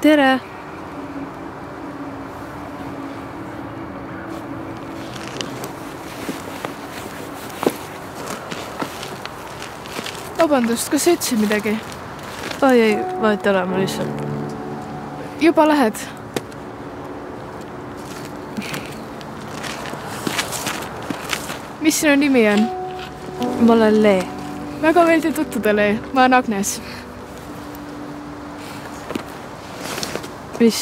Tere! Vabandust, kas sa ütlesid midagi? Oi ei, vahet ole, ma lihtsalt. Juba lähed? Mis sinu nimi on? Ma olen Lee. Väga meeldiv tutvuda, Lee. Ma olen Agnes. Mis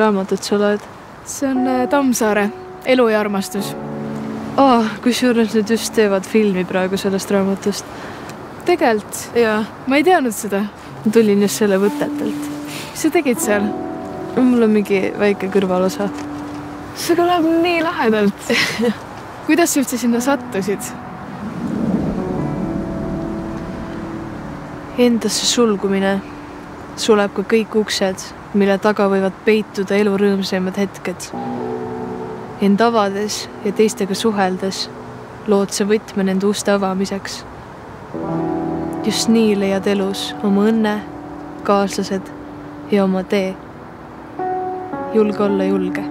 raamatut sa loed? See on Tammsaare Elu ja armastus. Kusjuures nüüd just teevad filmi praegu sellest raamatust. Tegelt? Jaa. Ma ei teadnud seda. Ma tulin just selle võtetelt. Mis sa tegid seal? Mul on mingi väike kõrvalosa. See kõlab nii lahedalt. Kuidas sa üldse sinna sattusid? Endasse sulgumine suleb ka kõik uksed, mille taga võivad peituda elu rõõmsaimad hetked. End avades ja teistega suheldes lood sa võtme nende uste avamiseks. Just nii leiad elus oma õnne, kaaslased ja oma tee. Julge olla julge.